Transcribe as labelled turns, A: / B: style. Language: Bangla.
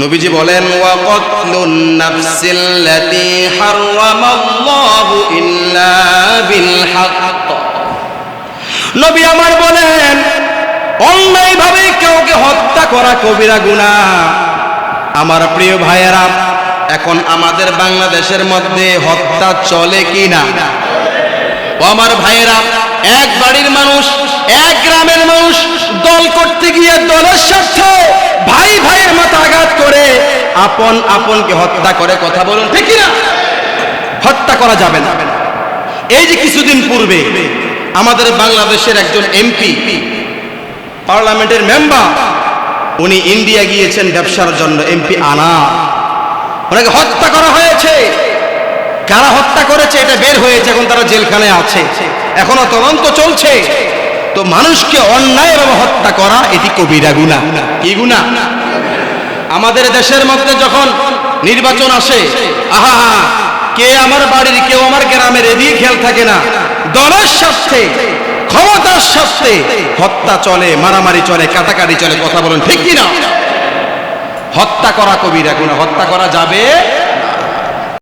A: নবীজি বলেন ওয়াকাতলুন নাফসিল্লাতী হারামাল্লাহু ইল্লা বিল হক। নবী আমার বলেন অন্যায়ভাবে কাউকে হত্যা করা কবিরা গুনাহ। আমার প্রিয় ভাইয়েরা, এখন আমাদের বাংলাদেশের মধ্যে হত্যা চলে কি না? ও আমার ভাইয়েরা, এক বাড়ির মানুষ, এক গ্রামের মানুষ দল করতে গিয়ে দলের স্বার্থে ভাই ভাইয়ের মাথা আঘাত করে আপন আপনকে হত্যা করে। কথা বলুন ঠিক না? হত্যা করা যাবে না। এই যে কিছুদিন পূর্বে আমাদের বাংলাদেশের একজন এমপি, পার্লামেন্টের মেম্বার, উনি ইন্ডিয়া গিয়েছেন ব্যবসার জন্য। এমপি আনা, ওনাকে হত্যা করা হয়েছে। কারা হত্যা করেছে এটা বের হয়েছে, এখন তারা জেলখানায় আছে, এখনো তদন্ত চলছে। তো মানুষকে অন্যায়ভাবে হত্যা করা এটি কবিরা গুনাহ। কি গুনাহ? আমাদের দেশের মধ্যে যখন নির্বাচন আসে, আহা কে আমার বাড়ির, কেউ আমার গ্রামের, এদিকে খেয়াল থাকে না। দলের স্বার্থে, ক্ষমতার স্বার্থে হত্যা চলে, মারামারি চলে, কাটাকাটি চলে। কথা বলুন ঠিক কি না? হত্যা করা কবিরা গুনাহ। হত্যা করা যাবে